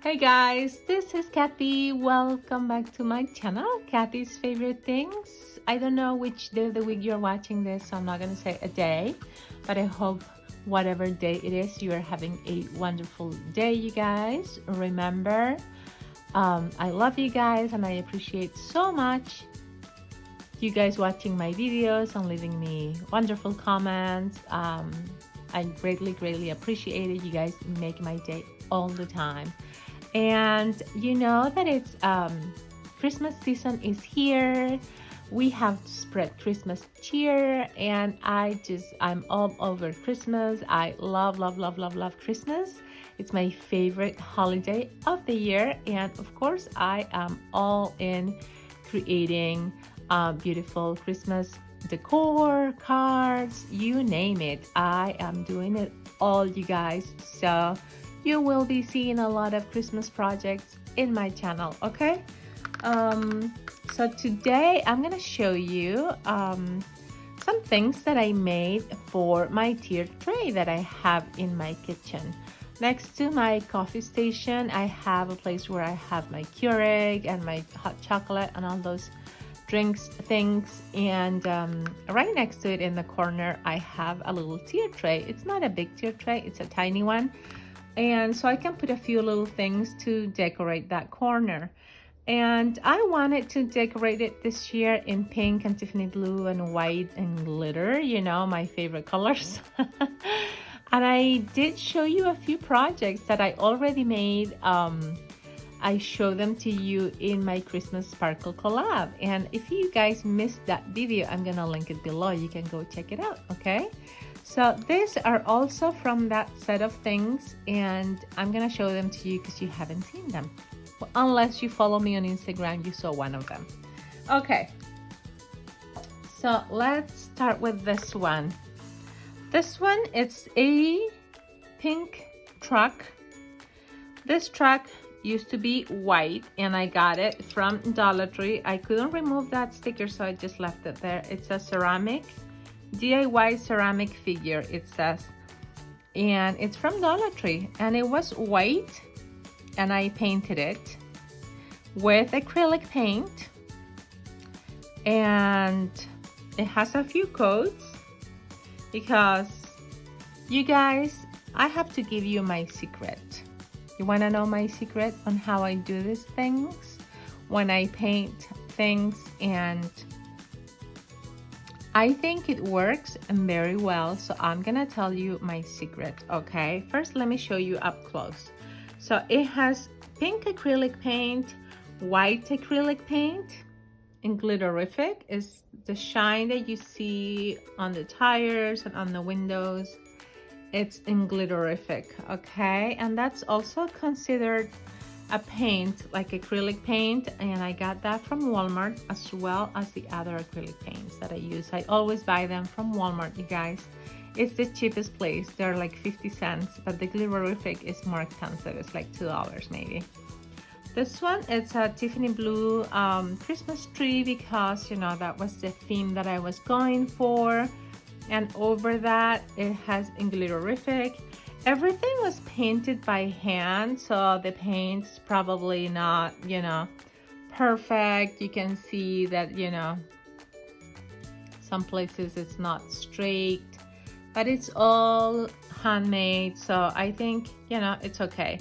Hey guys, this is Kathy. Welcome back to my channel, Kathy's Favorite Things. I don't know which day of the week you're watching this, so I'm not gonna say a day, but I hope whatever day it is, you are having a wonderful day, you guys. Remember, I love you guys and I appreciate so much you guys watching my videos and leaving me wonderful comments. I greatly appreciate it. You guys make my day all the time. And you know that it's Christmas season is here. We have spread Christmas cheer, and I'm all over Christmas. I love Christmas. It's my favorite holiday of the year, and of course I am all in creating beautiful Christmas decor, cards, you name it. I am doing it all, you guys. So you will be seeing a lot of Christmas projects in my channel, okay? So today I'm gonna show you some things that I made for my tiered tray that I have in my kitchen. Next to my coffee station, I have a place where I have my Keurig and my hot chocolate and all those drinks things, and right next to it in the corner I have a little tier tray. It's not a big tier tray, it's a tiny one, and so I can put a few little things to decorate that corner. And I wanted to decorate it this year in pink and Tiffany blue and white and glitter, you know, my favorite colors. And I did show you a few projects that I already made. I show them to you in my Christmas Sparkle collab, and if you guys missed that video, I'm gonna link it below. You can go check it out, okay? So these are also from that set of things, and I'm gonna show them to you because you haven't seen them. Well, unless you follow me on Instagram, you saw one of them. Okay, so let's start with this one. This one, it's a pink truck. This truck used to be white and I got it from Dollar Tree. I couldn't remove that sticker, so I just left it there. It's a ceramic, DIY ceramic figure, it says, and it's from Dollar Tree, and it was white, and I painted it with acrylic paint, and it has a few coats because, you guys, I have to give you my secret. You want to know my secret on how I do these things when I paint things? And I think it works very well, so I'm gonna tell you my secret, okay? First, let me show you up close. So it has pink acrylic paint, white acrylic paint, and glitterific is the shine that you see on the tires and on the windows. It's in glitterific, okay? And that's also considered a paint, like acrylic paint, and I got that from Walmart, as well as the other acrylic paints that I use. I always buy them from Walmart, you guys. It's the cheapest place. They're like 50 cents, but the glitterific is more expensive. It's like $2 maybe. This one, it's a Tiffany blue Christmas tree, because, you know, that was the theme that I was going for. And over that, it has in glitterific. Everything was painted by hand, so the paint's probably not, you know, perfect. You can see that, you know, some places it's not straight, but it's all handmade, so I think, you know, it's okay.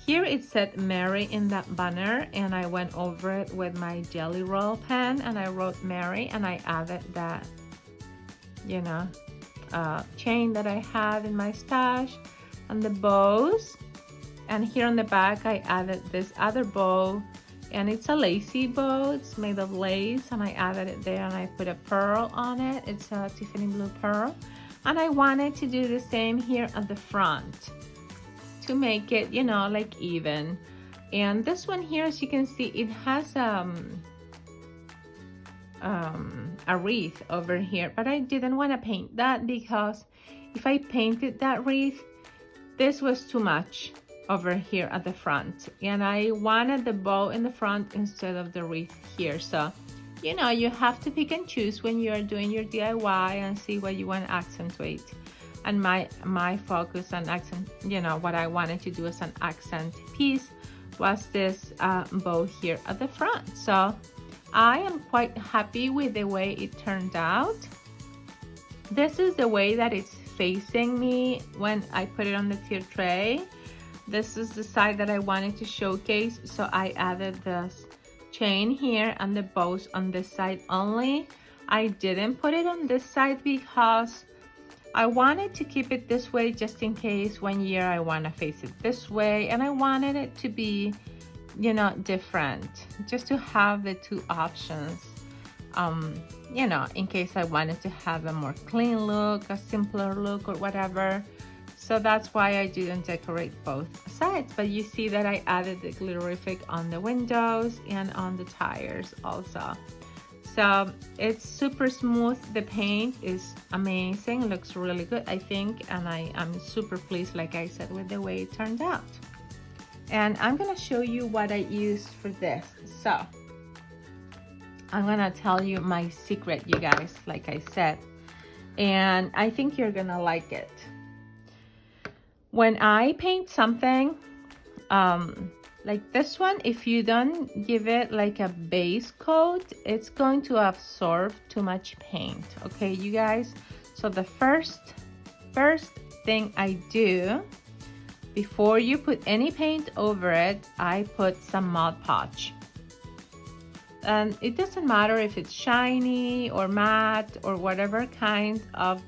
Here it said Mary in that banner, and I went over it with my Jelly Roll pen, and I wrote Mary, and I added that, you know, chain that I had in my stash, and the bows. And here on the back I added this other bow, and it's a lacy bow. It's made of lace, and I added it there, and I put a pearl on it. It's a Tiffany blue pearl, and I wanted to do the same here at the front to make it, you know, like even. And this one here, as you can see, it has a wreath over here, but I didn't want to paint that, because if I painted that wreath, this was too much over here at the front, and I wanted the bow in the front instead of the wreath here. So, you know, you have to pick and choose when you're doing your DIY and see what you want to accentuate. And my focus and accent, you know, what I wanted to do as an accent piece was this bow here at the front. So I am quite happy with the way it turned out. This is the way that it's facing me when I put it on the tier tray. This is the side that I wanted to showcase, so I added this chain here and the bows on this side only. I didn't put it on this side because I wanted to keep it this way just in case one year I want to face it this way, and I wanted it to be, you know, different, just to have the two options, you know, in case I wanted to have a more clean look, a simpler look, or whatever. So that's why I didn't decorate both sides. But you see that I added the glitterific on the windows and on the tires also. So it's super smooth. The paint is amazing, looks really good, I think, and I'm super pleased, like I said, with the way it turned out. And I'm gonna show you what I used for this. So I'm gonna tell you my secret, you guys, like I said, and I think you're gonna like it. When I paint something, like this one, if you don't give it like a base coat, it's going to absorb too much paint, okay, you guys? So the first thing I do, before you put any paint over it, I put some Mod Podge. And it doesn't matter if it's shiny or matte or whatever kind of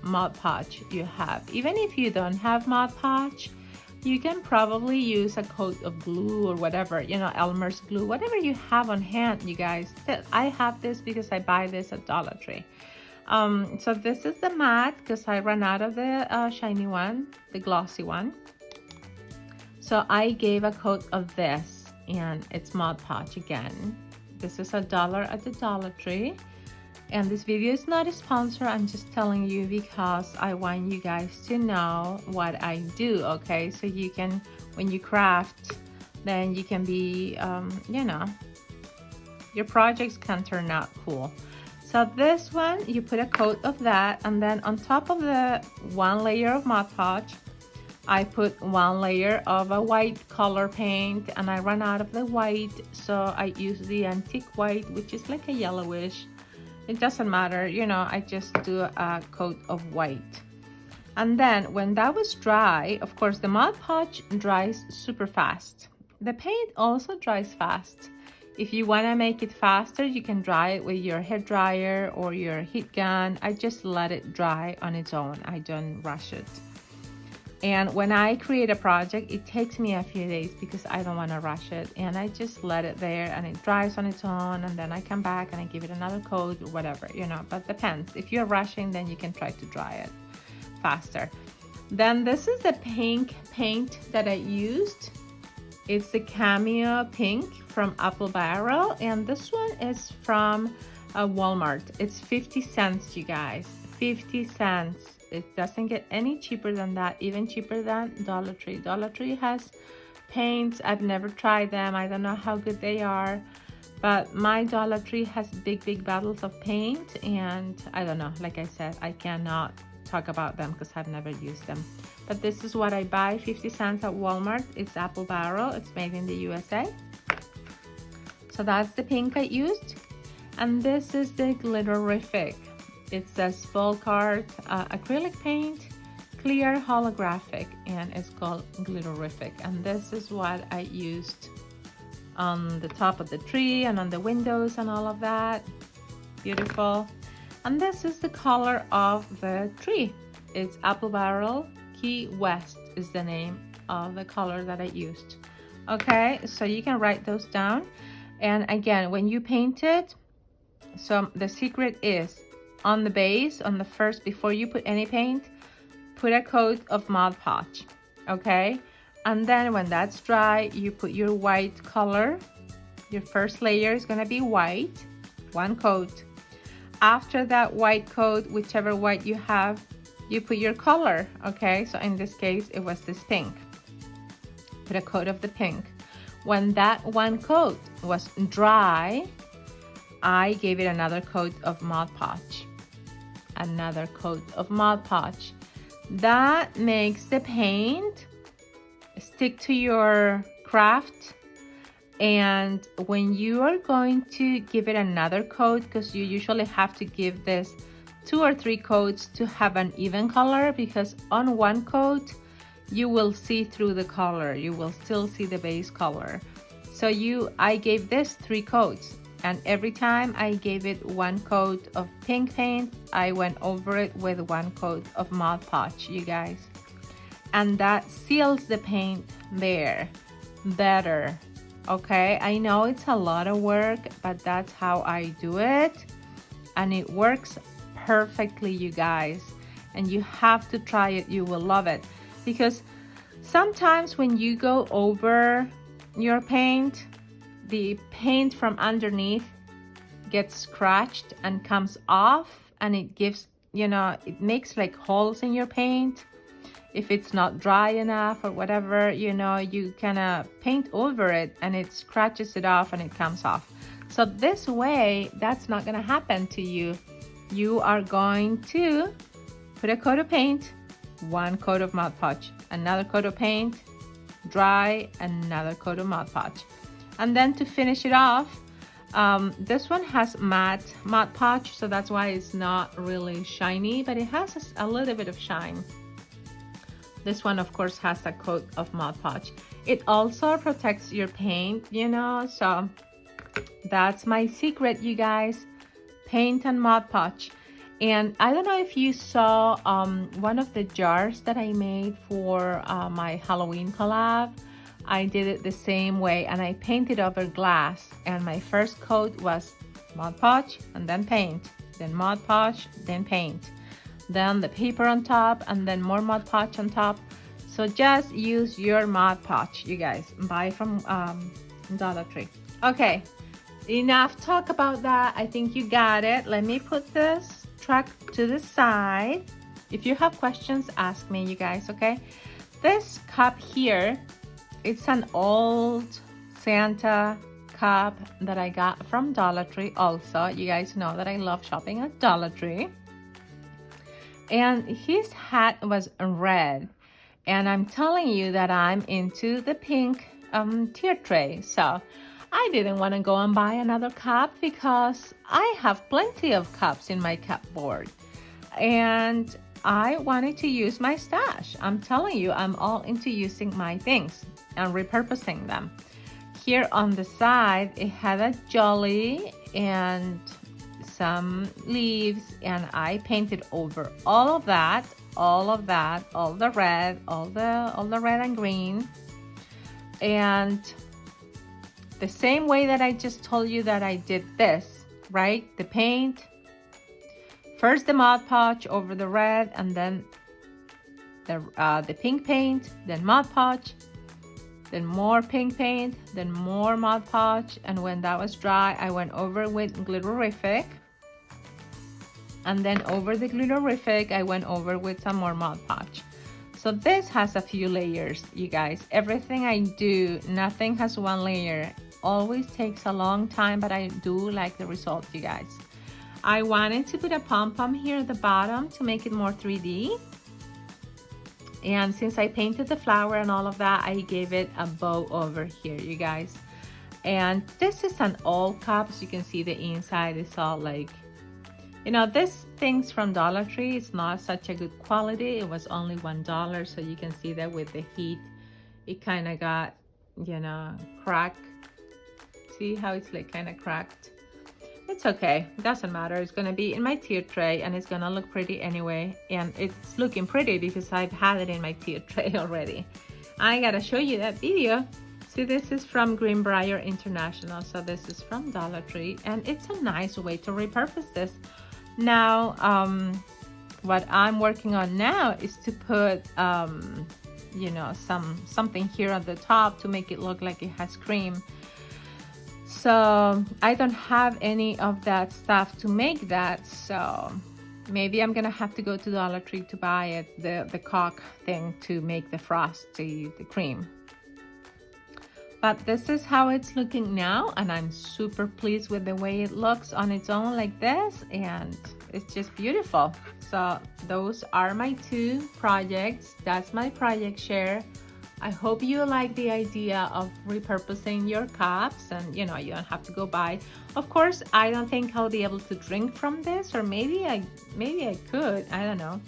Mod Podge you have. Even if you don't have Mod Podge, you can probably use a coat of glue or whatever, you know, Elmer's glue, whatever you have on hand, you guys. I have this because I buy this at Dollar Tree. So this is the matte because I ran out of the shiny one, the glossy one. So I gave a coat of this, and it's Mod Podge again. This is $1 at the Dollar Tree. And this video is not a sponsor, I'm just telling you because I want you guys to know what I do, okay? So you can, when you craft, then you can be, you know, your projects can turn out cool. So this one, you put a coat of that, and then on top of the one layer of Mod Podge, I put one layer of a white color paint, and I ran out of the white, so I used the antique white, which is like a yellowish. It doesn't matter, you know, I just do a coat of white. And then when that was dry, of course, the Mod Podge dries super fast. The paint also dries fast. If you want to make it faster, you can dry it with your hair dryer or your heat gun. I just let it dry on its own. I don't rush it. And when I create a project, it takes me a few days because I don't want to rush it. And I just let it there and it dries on its own. And then I come back and I give it another coat or whatever, you know, but depends. If you're rushing, then you can try to dry it faster. Then this is the pink paint that I used. It's the Cameo Pink from Apple Barrel. And this one is from Walmart. It's 50 cents, you guys, 50 cents. It doesn't get any cheaper than that, even cheaper than Dollar Tree. Dollar Tree has paints. I've never tried them. I don't know how good they are, but my Dollar Tree has big bottles of paint, and I don't know, like I said, I cannot talk about them because I've never used them. But this is what I buy, 50 cents at Walmart. It's Apple Barrel. It's made in the USA. So that's the pink I used. And this is the glitterific. It says full card acrylic paint, clear holographic, and it's called glitterific. And this is what I used on the top of the tree and on the windows and all of that. Beautiful. And this is the color of the tree. It's Apple Barrel Key West is the name of the color that I used. Okay, so you can write those down. And again, when you paint it, so the secret is on the base, on the first, before you put any paint, put a coat of Mod Podge, okay? And then when that's dry, you put your white color. Your first layer is gonna be white, one coat. After that white coat, whichever white you have, you put your color, okay? So in this case, it was this pink. Put a coat of the pink. When that one coat was dry, I gave it another coat of Mod Podge. Another coat of Mod Podge. That makes the paint stick to your craft. And when you are going to give it another coat, because you usually have to give this 2 or 3 coats to have an even color, because on one coat you will see through the color, you will still see the base color. So I gave this 3 coats, and every time I gave it 1 coat of pink paint, I went over it with 1 coat of Mod Podge, you guys. And that seals the paint there better. Okay, I know it's a lot of work, but that's how I do it, and it works perfectly, you guys. And you have to try it, you will love it, because sometimes when you go over your paint, the paint from underneath gets scratched and comes off, and it gives, it makes like holes in your paint. If it's not dry enough or whatever, you kind of paint over it and it scratches it off and it comes off. So this way, that's not going to happen to you. You are going to put a coat of paint, 1 coat of Mod Podge, another coat of paint, dry, another coat of Mod Podge. And then to finish it off, this one has matte Mod Podge, so that's why it's not really shiny, but it has a little bit of shine. This one, of course, has a coat of Mod Podge. It also protects your paint, so that's my secret, you guys. Paint and Mod Podge. And I don't know if you saw one of the jars that I made for my Halloween collab. I did it the same way, and I painted over glass. And my first coat was Mod Podge and then paint, then Mod Podge, then paint. Then the paper on top, and then more Mod Podge on top. So just use your Mod Podge, you guys. Buy from Dollar Tree. Okay, enough talk about that. I think you got it. Let me put this truck to the side. If you have questions, ask me, you guys, okay? This cup here, it's an old Santa cup that I got from Dollar Tree also. You guys know that I love shopping at Dollar Tree. And his hat was red, and I'm telling you that I'm into the pink tier tray, so I didn't want to go and buy another cup because I have plenty of cups in my cupboard, and I wanted to use my stash. I'm telling you, I'm all into using my things and repurposing them. Here on the side, it had a jolly and some leaves, and I painted over all of that, all the red, all the red and green. And the same way that I just told you that I did this, right? The paint, first the Mod Podge over the red, and then the pink paint, then Mod Podge, then more pink paint, then more Mod Podge, and when that was dry, I went over with Glitterific. And then over the Glitterific, I went over with some more Mod Podge. So this has a few layers, you guys. Everything I do, nothing has one layer. Always takes a long time, but I do like the result, you guys. I wanted to put a pom-pom here at the bottom to make it more 3D. And since I painted the flower and all of that, I gave it a bow over here, you guys. And this is an old cup, so you can see the inside is all like, this thing's from Dollar Tree. It's not such a good quality. It was only $1, so you can see that with the heat, it kind of got, cracked. See how it's like kind of cracked? It's okay, it doesn't matter. It's gonna be in my tier tray, and it's gonna look pretty anyway. And it's looking pretty because I've had it in my tier tray already. I gotta show you that video. See, this is from Greenbrier International, so this is from Dollar Tree, and it's a nice way to repurpose this. Now, what I'm working on now is to put, something here at the top to make it look like it has cream. So I don't have any of that stuff to make that, so maybe I'm gonna have to go to Dollar Tree to buy it, the caulk thing to make the frosty, the cream. But this is how it's looking now, and I'm super pleased with the way it looks on its own like this, and it's just beautiful. So those are my 2 projects. That's my project share. I hope you like the idea of repurposing your cups, and you know, you don't have to go buy. Of course, I don't think I'll be able to drink from this, or maybe I could, I don't know.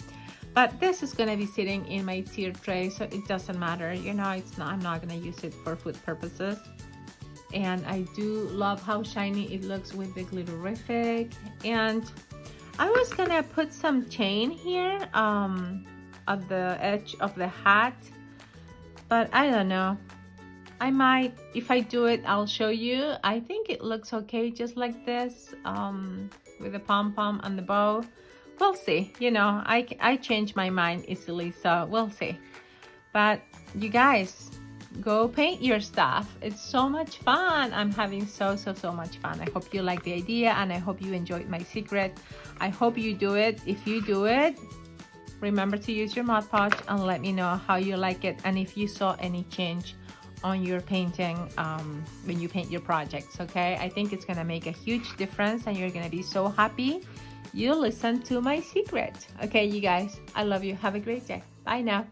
But this is gonna be sitting in my tier tray, so it doesn't matter. You know, I'm not gonna use it for food purposes. And I do love how shiny it looks with the glitterific. And I was gonna put some chain here at the edge of the hat, but I don't know. I might, if I do it, I'll show you. I think it looks okay just like this, with the pom-pom and the bow. We'll see. You know, I change my mind easily, so we'll see. But you guys, go paint your stuff. It's so much fun. I'm having so much fun. I hope you like the idea, and I hope you enjoyed my secret. I hope you do it. If you do it, remember to use your Mod Podge and let me know how you like it, and if you saw any change on your painting when you paint your projects. Okay, I think it's gonna make a huge difference, and you're gonna be so happy you listen to my secret. Okay, you guys, I love you. Have a great day. Bye now.